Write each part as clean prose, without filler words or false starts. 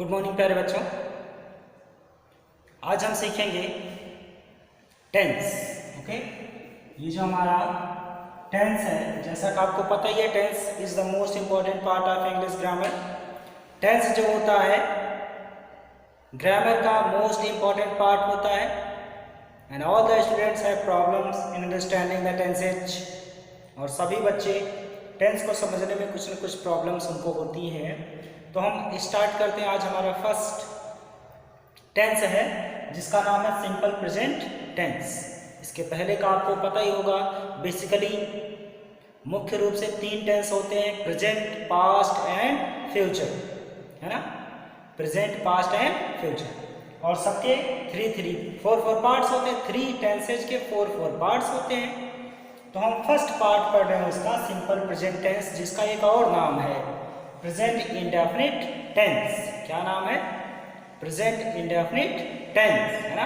Good morning प्यारे बच्चों। आज हम सीखेंगे टेंस। ओके, ये जो हमारा टेंस है, जैसा कि आपको पता ही है, tense is the most important part of English grammar. Tense जो होता है ग्रामर का मोस्ट इंपॉर्टेंट पार्ट होता है and all the students have problems in understanding the tenses. और सभी बच्चे टेंस को समझने में कुछ न कुछ प्रॉब्लम्स उनको होती हैं। तो हम स्टार्ट करते हैं। आज हमारा फर्स्ट टेंस है जिसका नाम है सिंपल प्रेजेंट टेंस। इसके पहले का आपको पता ही होगा, बेसिकली मुख्य रूप से तीन टेंस होते हैं, प्रेजेंट, पास्ट एंड फ्यूचर, है ना। प्रेजेंट, पास्ट एंड फ्यूचर, और सबके फोर पार्ट्स होते हैं। थ्री टेंसेज के फोर पार्ट्स होते हैं। तो हम फर्स्ट पार्ट पढ़ रहे हैं उसका, सिंपल प्रेजेंट टेंस, जिसका एक और नाम है प्रेजेंट इंडेफिनिट टेंस। क्या नाम है? प्रेजेंट इंडेफिनिट टेंस, है ना।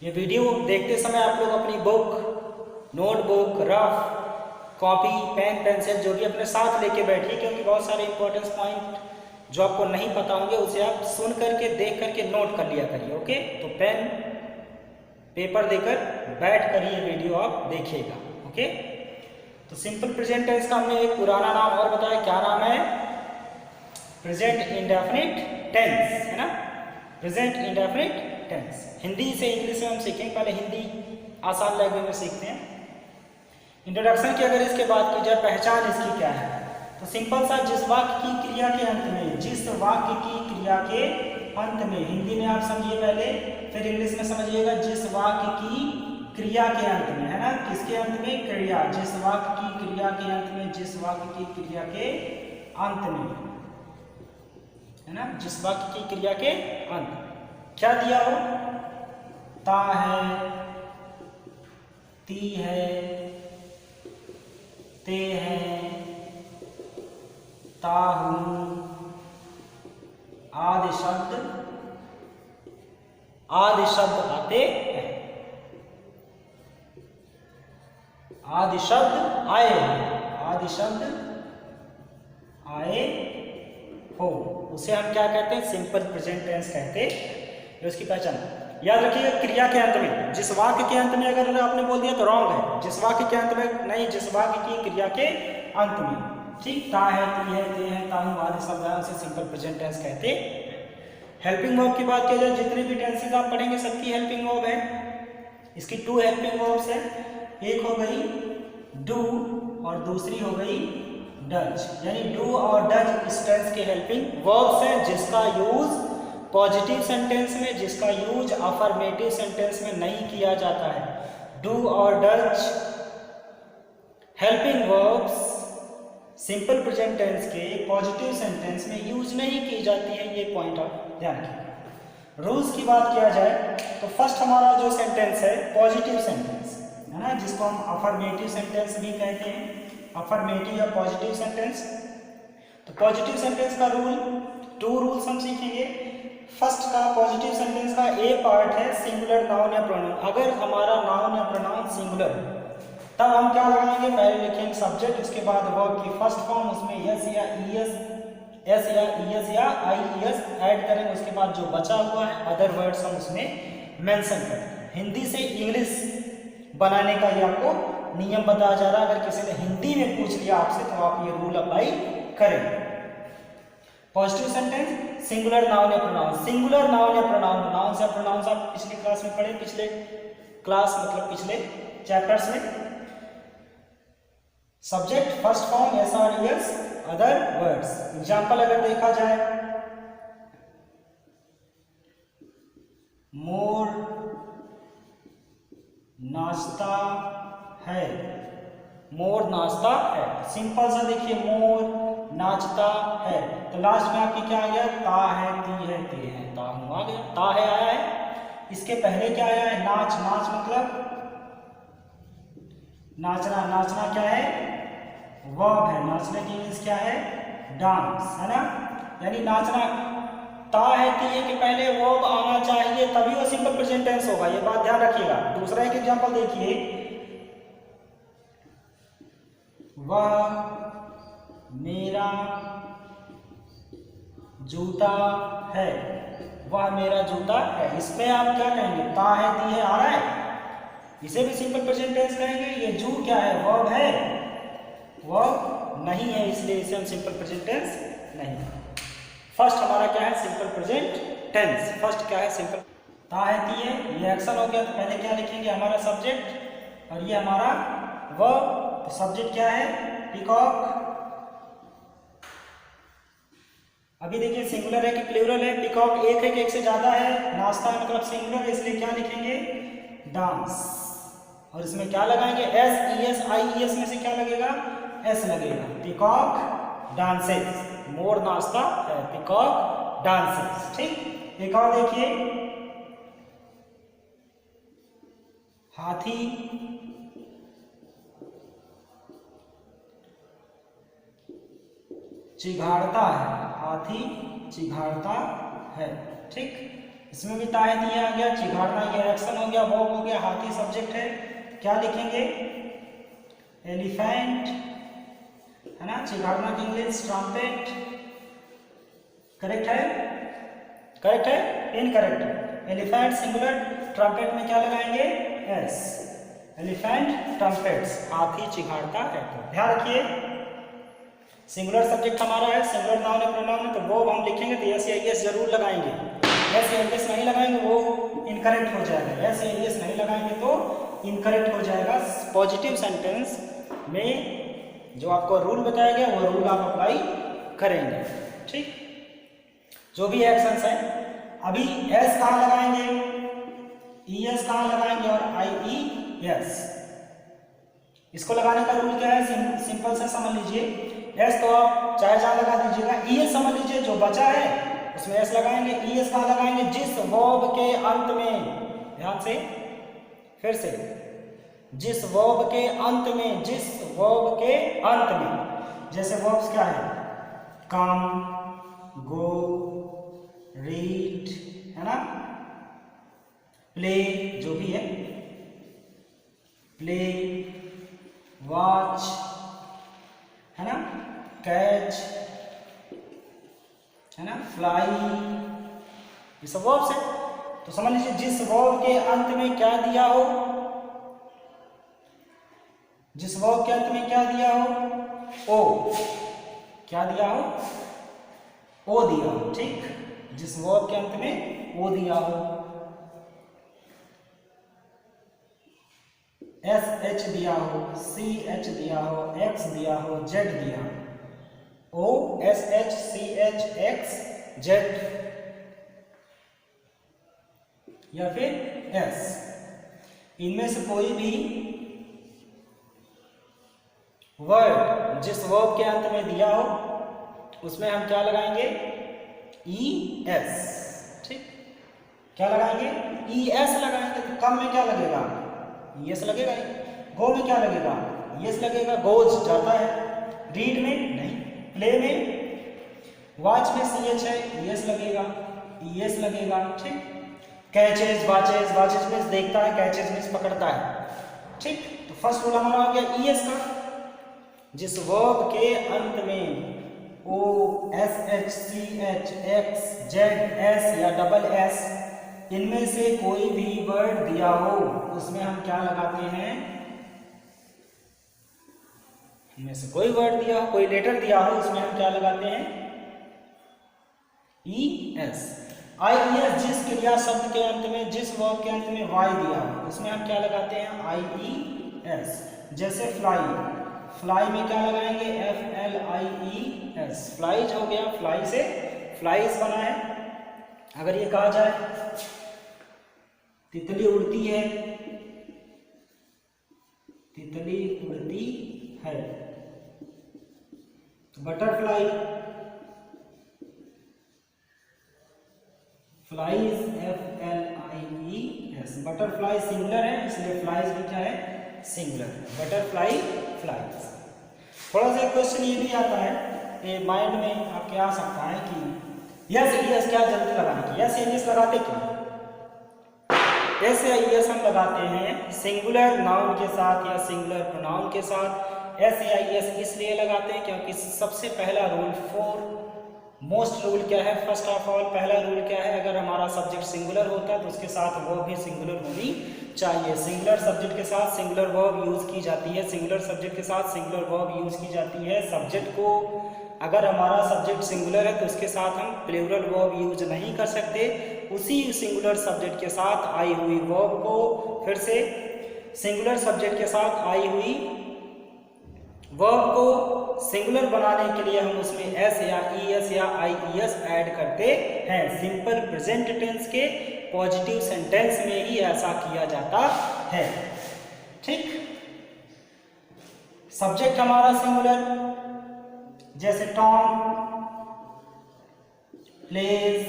ये वीडियो देखते समय आप लोग अपनी book, notebook, rough copy, pen, pencil जो भी अपने साथ लेके बैठिए, क्योंकि बहुत सारे इंपॉर्टेंट पॉइंट जो आपको नहीं पता होंगे उसे आप सुन करके, देख करके नोट कर लिया करिए। ओके, तो पेन पेपर देकर बैठ कर ये वीडियो आप देखिएगा। ओके, तो सिंपल प्रेजेंट टेंस का हमने एक पुराना नाम और बताया। क्या नाम है? प्रेजेंट इंडेफिनिट टेंस, है ना। Present indefinite tense. हिंदी से इंग्लिश में हम सीखेंगे। पहले हिंदी आसान लैंग्वेज में सीखते हैं। इंट्रोडक्शन की अगर इसके बात की जाए, पहचान इसकी क्या है, तो सिंपल सा, जिस वाक्य की क्रिया के अंत में, जिस वाक्य की क्रिया के अंत में, हिंदी में आप समझिए पहले, फिर इंग्लिश में समझिएगा, जिस वाक्य की क्रिया के अंत में, है ना। किसके अंत में? क्रिया। जिस वाक्य की क्रिया के अंत में, जिस वाक्य की क्रिया के अंत में, है ना, जिस वाक्य की क्रिया के अंत क्या दिया हो? ता है, ती है, ते है, ता हूं, आदि शब्द आते हैं, आदि शब्द आए हैं, आदि शब्द आए हो, उसे हम क्या कहते हैं? सिंपल प्रेजेंट टेंस कहते हैं। उसकी पहचान याद रखिएगा, क्रिया के अंत में, जिस वाक्य के अंत में अगर आपने बोल दिया तो रॉन्ग है। जिस वाक्य के अंत में नहीं, जिस वाक्य की क्रिया के अंत में, ठीक। ता है, ती है, ते है, ताहू आदि शब्द है, उसे सिंपल प्रेजेंट टेंस कहते हैं। हेल्पिंग वर्ब की बात की जाए, जितने भी टेंसेज आप पढ़ेंगे सबकी हेल्पिंग वर्ब है। इसकी टू हेल्पिंग वर्ब्स है। एक हो गई डू और दूसरी हो गई डज, यानी डू और डज इस टेंस के हेल्पिंग वर्ब्स हैं, जिसका यूज पॉजिटिव सेंटेंस में, जिसका यूज अफर्मेटिव सेंटेंस में नहीं किया जाता है। डू और does helping verbs simple present tense के पॉजिटिव सेंटेंस में यूज नहीं की जाती है। ये पॉइंट आप ध्यान रखिए। रूल्स की बात किया जाए तो फर्स्ट हमारा जो सेंटेंस है पॉजिटिव सेंटेंस, है ना, जिसको हम अफर्मेटिव सेंटेंस भी कहते हैं, अफर्मेटिव या पॉजिटिव सेंटेंस। तो पॉजिटिव सेंटेंस का रूल, टू रूल्स हम सीखेंगे। फर्स्ट का पॉजिटिव सेंटेंस का ए पार्ट है सिंगुलर नाउन या प्रोनाउन। अगर हमारा नाउन या प्रोनाउन सिंगुलर, तब हम क्या लगाएंगे? पहले लिखेंगे सब्जेक्ट, उसके बाद वर्ब की फर्स्ट फॉर्म, उसमें यस या ईएस, एस या ईएस या आईईएस ऐड करेंगे। उसके बाद जो बचा हुआ है अदर वर्ड्स हम उसमें मेंशन करते हैं। हिंदी से इंग्लिश बनाने का ये आपको नियम बताया जा रहा है। अगर किसी ने हिंदी में पूछ लिया आपसे तो आप ये रूल अप्लाई करें। पॉजिटिव सेंटेंस सिंगुलर नाउन या प्रोनाउन। सिंगुलर नाउन या प्रोनाउन, नाउन या प्रोनाउन आप पिछली क्लास में पढ़े, पिछले क्लास मतलब पिछले चैप्टर्स में। सब्जेक्ट फर्स्ट फॉर्म एस और एस, अदर वर्ड्स। एग्जाम्पल अगर देखा जाए, मोर नाश्ता है, मोर नाश्ता है। सिंपल सा देखिए, मोर नाचता है, तो लास्ट में आपकी क्या आ गया? ता है, ती है, ते है, ताहू आ गया। ता है आया है। इसके पहले क्या आया है? नाच। नाच मतलब नाचना। नाचना क्या है? वर्ब है। नाचने की मीन्स क्या है? डांस, है ना। यानी नाचना, ता है, ती है के पहले वर्ब आना चाहिए, तभी वो सिंपल प्रेजेंट टेंस होगा। ये बात ध्यान रखिएगा। दूसरा एक एग्जांपल देखिए, वह मेरा जूता है, वह मेरा जूता है। इसमें आप क्या कहेंगे, ता है, दी है, आ रहा है, इसे भी सिंपल प्रेजेंट टेंस कहेंगे। ये जू क्या है, वर्ब है, वर्ब नहीं है, इसलिए इसे हम सिंपल प्रेजेंट टेंस नहीं। फर्स्ट हमारा क्या है, सिंपल प्रेजेंट टेंस। फर्स्ट क्या है, सिंपल, ता है, ती है, ये एक्शन हो गया, तो पहले क्या लिखेंगे, हमारा सब्जेक्ट, और ये हमारा वर्ब। तो सब्जेक्ट क्या है, पीकॉक। अभी देखिए सिंगुलर है कि प्लूरल है, पीकॉक एक है कि एक से ज्यादा है, नाश्ता है मतलब सिंगुलर है, इसलिए क्या लिखेंगे, डांस। और इसमें क्या लगाएंगे, एस, ई एस, आई ई एस में से क्या लगेगा, एस लगेगा। पीकॉक डांसेस, मोर नाश्ता है, पीकॉक डांसेस। ठीक, एक और देखिए, हाथी चिघाड़ता है, हाथी चिघाड़ता है। ठीक, इसमें भी ताहे दिया आ गया, चिघाड़ना ये एक्शन हो गया, वर्ब हो गया, हाथी सब्जेक्ट है। क्या लिखेंगे, एलिफेंट है ना, चिघाड़ना की इंग्लिश ट्रम्पेट। करेक्ट है, करेक्ट है, इनकरेक्ट। एलिफेंट सिंगुलर, ट्रम्पेट में क्या लगाएंगे, एस, एलिफेंट ट्रम्पेट्स, हाथी चिघाड़ता है। तो ध्यान रखिए, सिंगुलर सब्जेक्ट हमारा है, सिंगुलर नाउन है, प्रोनाउन है, तो वो हम लिखेंगे तो एस या एस जरूर लगाएंगे। एस या एस नहीं लगाएंगे वो इनकरेक्ट हो जाएगा, एस या एस नहीं लगाएंगे तो इनकरेक्ट हो जाएगा। पॉजिटिव सेंटेंस में जो आपको रूल बताया गया वो रूल आप अप्लाई करेंगे। ठीक, जो भी एक्शंस हैं, अभी एस कहाँ लगाएंगे, ई एस कहाँ लगाएंगे, और आई ई एस, इसको लगाने का रूल क्या है, सिंपल से समझ लीजिए। एस तो आप चाहे जहां लगा दीजिएगा, ई एस समझ लीजिए, जो बचा है उसमें एस लगाएंगे। ई एस कहाँ लगाएंगे, जिस वर्ब के अंत में, ध्यान से, फिर से, जिस वर्ब के अंत में, जिस वर्ब के अंत में, जैसे वर्ब्स क्या है, कम, गो, रीड, है ना, प्ले, जो भी है, प्ले, वॉच, है ना, कैच, है ना, फ्लाई, ये सब वर्ब्स है। तो समझ लीजिए जिस वर्ब के अंत में क्या दिया हो, जिस वर्ब के अंत में क्या दिया हो, ओ, क्या दिया हो, ओ दिया हो। ठीक, जिस वर्ब के अंत में ओ दिया हो, एस एच दिया हो, सी एच दिया हो, एक्स दिया हो, जेड दिया हो, O S H C H X Z, या फिर एस, इनमें से कोई भी वर्ड जिस वर्ब के अंत में दिया हो उसमें हम क्या लगाएंगे, ई एस। ठीक, क्या लगाएंगे, ई एस लगाएंगे। तो कम में क्या लगेगा, यस लगेगा, गो में क्या लगेगा, यस लगेगा, गोज जाता है, रीड में नहीं, प्ले में, वॉच में सी एच है, यस लगेगा, यस लगेगा। ठीक, कैचेज, वाचेज, वाचेज मीन्स देखता है, कैचेज मीन्स पकड़ता है। ठीक, तो फर्स्ट रूल हमारा आ गया ई एस का, जिस वर्ब के अंत में O S H C H X Z S या डबल एस, इनमें से कोई भी वर्ड दिया हो उसमें हम क्या लगाते हैं, इनमें से कोई वर्ड दिया हो, कोई लेटर दिया हो, उसमें हम क्या लगाते हैं, ई एस। आई ई एस, जिस क्रिया शब्द के अंत में, जिस वर्ब के अंत में वाई दिया हो उसमें हम क्या लगाते हैं, आई ई एस। जैसे फ्लाई, फ्लाई में क्या लगाएंगे, F L I E S, flies हो गया, फ्लाई से फ्लाइज बना है। अगर ये कहा जाए तितली उड़ती है, तितली उड़ती है, butterfly, flies, F L I E S, butterfly singular है इसलिए फ्लाइज भी क्या है, सिंगुलर, बटरफ्लाई, फ्लाइज। थोड़ा सा क्वेश्चन ये भी आता है, ये माइंड में आपके आ सकता है कि यस यस क्या जल्दी लगाने की, यस यस लगाते क्यों, एस या एस हम लगाते हैं सिंगुलर नाउन के साथ या सिंगुलर प्रोनाउन के साथ। एस या एस इसलिए लगाते हैं क्योंकि सबसे पहला रूल फॉर मोस्ट रूल क्या है? फर्स्ट ऑफ ऑल पहला रूल क्या है? अगर हमारा सब्जेक्ट सिंगुलर होता है तो उसके साथ वर्ब भी सिंगुलर होनी चाहिए। सिंगुलर सब्जेक्ट के साथ सिंगुलर वर्ब यूज की जाती है। सिंगुलर सब्जेक्ट के साथ सिंगुलर वर्ब यूज की जाती है। सब्जेक्ट को अगर हमारा सब्जेक्ट सिंगुलर है तो उसके साथ हम प्लूरल वर्ब यूज नहीं कर सकते। उसी सिंगुलर सब्जेक्ट के साथ आई हुई वर्ब को फिर से सिंगुलर सब्जेक्ट के साथ आई हुई वर्ब को सिंगुलर बनाने के लिए हम उसमें एस या ईएस या आईईएस ऐड करते हैं। सिंपल प्रेजेंट टेंस के पॉजिटिव सेंटेंस में ही ऐसा किया जाता है। ठीक, सब्जेक्ट हमारा सिंगुलर, जैसे टॉम प्लेज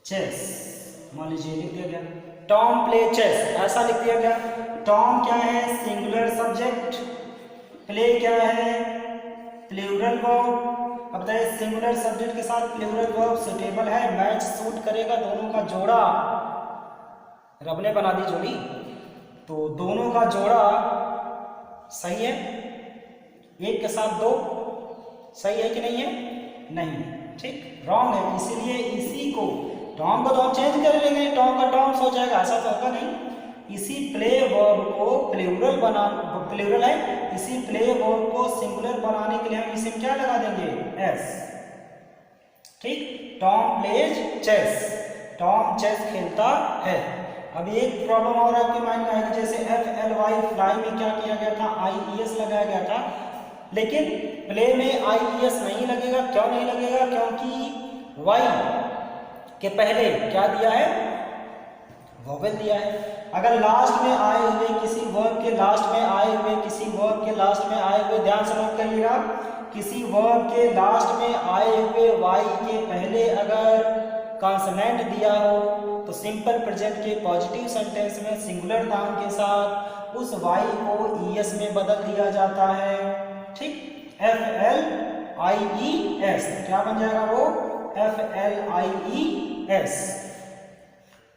चेस, मान लीजिए लिख दिया गया टॉम प्ले चेस, ऐसा लिख दिया गया। टॉम क्या है? सिंगुलर सब्जेक्ट, प्ले क्या है? Plural verb. अब बताइए सिंगुलर सब्जेक्ट के साथ प्लूरल वर्ब सुटेबल है, मैच सूट करेगा, दोनों का जोड़ा, रब ने बना दी जोड़ी, तो दोनों का जोड़ा सही है, एक के साथ दो सही है कि नहीं है? नहीं, ठीक, रॉन्ग है। इसीलिए इसी को टॉम को तो हम चेंज कर लेंगे, टॉम का टॉम्स हो जाएगा, ऐसा तो होगा नहीं। इसी प्ले वर्ब को प्लूरल है, इसी प्ले वर्ब को सिंगुलर बनाने के लिए हम इसे क्या लगा देंगे? एस। ठीक, Tom plays chess, Tom chess खेलता है। अब एक प्रॉब्लम और आपके माइंड में आएगी, जैसे FLY फ्लाई में क्या किया गया था? IES लगाया गया था, लेकिन प्ले में IES नहीं लगेगा। क्यों नहीं लगेगा? क्योंकि Y के पहले क्या दिया है? वोवेल दिया है। अगर लास्ट में आए हुए किसी वर्ब के लास्ट में आए हुए किसी वर्ब के लास्ट में आए हुए, ध्यान से नोट करिएगा, किसी वर्ब के लास्ट में आए हुए वाई के पहले अगर कॉन्सोनेंट दिया हो तो सिंपल प्रेजेंट के पॉजिटिव सेंटेंस में सिंगुलर नाउन के साथ उस वाई को ईएस में बदल दिया जाता है। ठीक, FLIES क्या बन जाएगा? वो FLIES,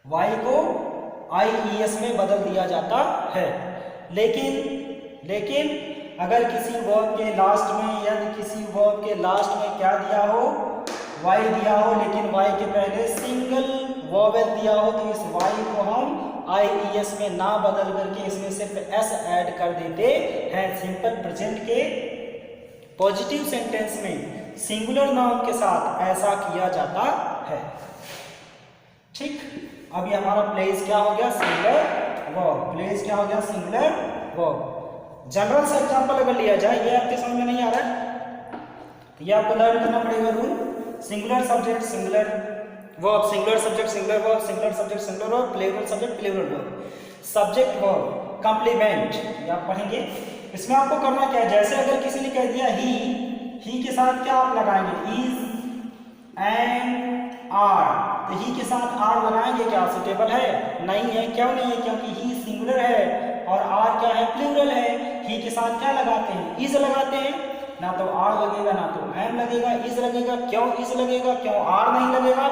वाई को IES में बदल दिया जाता है। लेकिन अगर किसी वर्ब के लास्ट में, यदि किसी वर्ब के लास्ट में क्या दिया हो? वाई दिया हो, लेकिन वाई के पहले सिंगल वोवेल दिया हो, तो इस वाई को हम IES में ना बदल करके इसमें सिर्फ S ऐड कर देते हैं। सिंपल प्रेजेंट के पॉजिटिव सेंटेंस में सिंगुलर नाउन के साथ ऐसा किया जाता है। ठीक, अभी हमारा प्लेस क्या हो गया? Singular verb. प्लेस क्या हो गया? Singular verb. जनरल से एग्जांपल अगर लिया जाए, ये आपके समझ में नहीं आ रहा है तो ये आपको लर्न करना पड़ेगा rule. Singular subject singular verb, singular subject singular verb, singular subject singular verb, plural subject plural verb. Subject verb complement ये आप पढ़ेंगे। इसमें आपको करना क्या है? जैसे अगर किसी ने कह दिया ही के साथ क्या आप लगाएंगे? इज एंड आर, तो ही के साथ आर लगाएंगे, क्या सुटेबल है? नहीं है। क्यों नहीं है? क्योंकि ही सिंगुलर है और आर क्या है? प्लूरल है। ही के साथ क्या लगाते हैं? इज लगाते हैं, ना तो आर लगेगा ना तो एम लगेगा, इज लगेगा। क्यों इज लगेगा? क्यों आर नहीं लगेगा?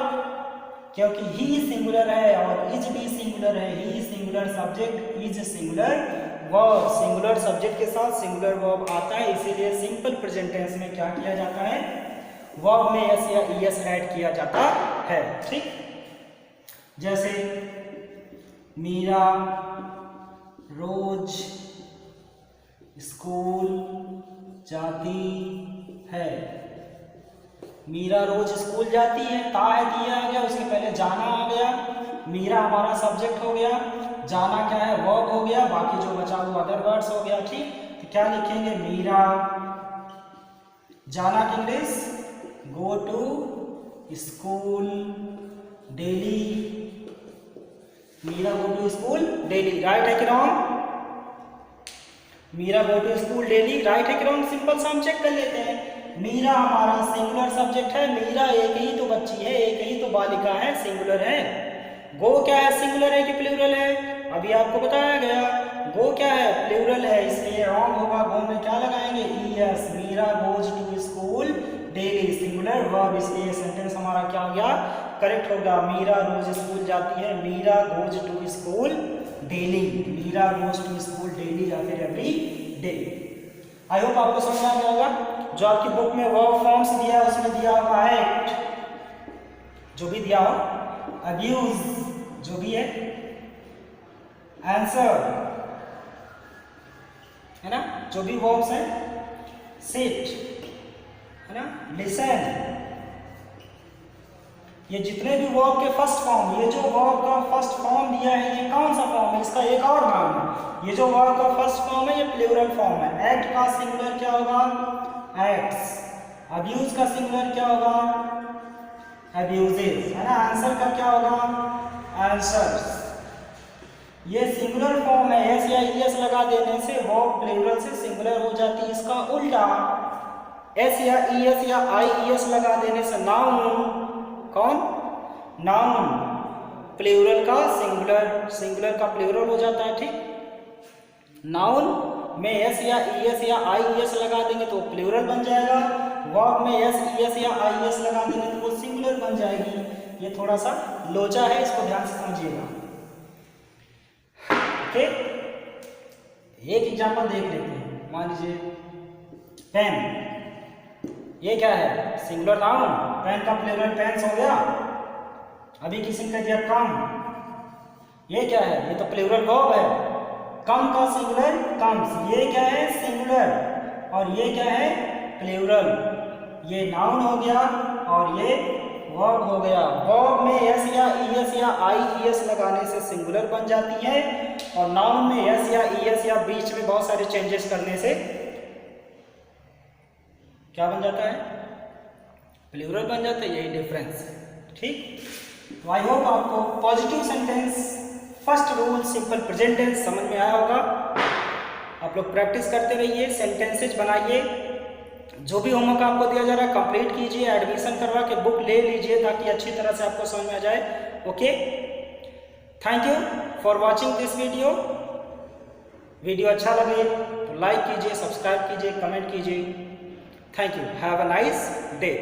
क्योंकि ही सिंगुलर है और इज भी सिंगुलर है। He singular subject, is singular verb. Singular subject के साथ सिंगुलर वर्ब आता है, इसीलिए सिंपल प्रेजेंट टेंस में क्या किया जाता है? वर्ब में एस या ईएस ऐड किया जाता है। ठीक, जैसे मीरा रोज स्कूल जाती है। मीरा रोज स्कूल जाती है, ता है दिया आ गया, उसके पहले जाना आ गया। मीरा हमारा सब्जेक्ट हो गया, जाना क्या है? वर्ब हो गया, बाकी जो बचा वो अदर वर्ड्स हो गया। ठीक, तो क्या लिखेंगे? मीरा जाना की English go to school daily. Meera go to school daily, right है कि wrong? Meera go to school daily, right है कि रॉन्ग? सिंपल सा हम चेक कर लेते हैं। मीरा हमारा सिंगुलर सब्जेक्ट है, मीरा एक ही तो बच्ची है, एक ही तो बालिका है, सिंगुलर है। गो क्या है? सिंगुलर है कि प्लूरल है? अभी आपको बताया गया गो क्या है? प्लूरल है, इसलिए रॉन्ग होगा। गो में क्या लगाएंगे? ES. Meera goes to school daily, singular verb, इसलिए सेंटेंस हमारा क्या हो गया? करेक्ट होगा। मीरा रोज स्कूल जाती है, Meera goes to school daily. Meera goes to school daily या फिर एवरी डे। आई होप आपको समझ में आ गया होगा। जो आपकी बुक में वर्ब फॉर्म्स दिया है उसमें दिया होगा एक्ट, जो भी दिया हो, अब्यूज जो भी है, आंसर है ना, जो भी वर्ब्स हैं, सिट है ना, लिसन, ये जितने भी वर्ब के फर्स्ट फॉर्म, ये जो वर्ब का फर्स्ट फॉर्म दिया है ये कौन सा फॉर्म है, इसका एक और नाम है। ये जो वर्ब का फर्स्ट फॉर्म है ये प्लूरल फॉर्म है। एक्ट का सिंगुलर क्या होगा, एक्ट्स। अब्यूज का सिंगुलर क्या होगा, अब्यूजेस है ना। आंसर का क्या होगा, आंसर्स। ये सिंगुलर फॉर्म है, एस या ईएस लगा देने से वर्ब प्लूरल से सिंगुलर हो जाती है। इसका उल्टा एस या ईएस या आईईएस लगा देने से नाउन, कौन, नाउन प्लूरल का सिंगुलर, सिंगुलर का प्लूरल हो जाता है। ठीक, नाउन में एस या ईएस या आईईएस लगा देंगे तो प्लूरल बन जाएगा। वर्ब में एस ईएस या आईईएस लगा देंगे तो वो सिंगुलर बन जाएगी। ये थोड़ा सा लोचा है, इसको ध्यान से समझिएगा। ओके, एक एग्जांपल देख लेते हैं। मान लीजिए पेन, ये क्या है, सिंगुलर नाउन, पेन का प्लूरल पेन्स हो गया। अभी किसी ने कह दिया कम, ये क्या है, ये तो प्लूरल वर्ब है। कम का सिंगुलर कम्स, ये क्या है, सिंगुलर, और ये क्या है, प्लूरल। ये नाउन हो गया और ये वर्ब हो गया। वर्ब में एस या ईएस या आईईएस लगाने से सिंगुलर बन जाती है, और नाउन में एस या ईएस या बीच में बहुत सारे चेंजेस करने से क्या बन जाता है, प्लूरल बन जाता है। यही डिफरेंस है। ठीक, तो आई होप आपको positive sentence first rule simple present tense समझ में आया होगा। आप लोग प्रैक्टिस करते रहिए, सेंटेंसेज बनाइए। जो भी होमवर्क आपको दिया जा रहा है कंप्लीट कीजिए, एडमिशन करवा के बुक ले लीजिए ताकि अच्छी तरह से आपको समझ में आ जाए। Okay, thank you for watching this video. Video अच्छा लगे तो लाइक कीजिए, सब्सक्राइब कीजिए, कमेंट कीजिए। Thank you. Have a nice day.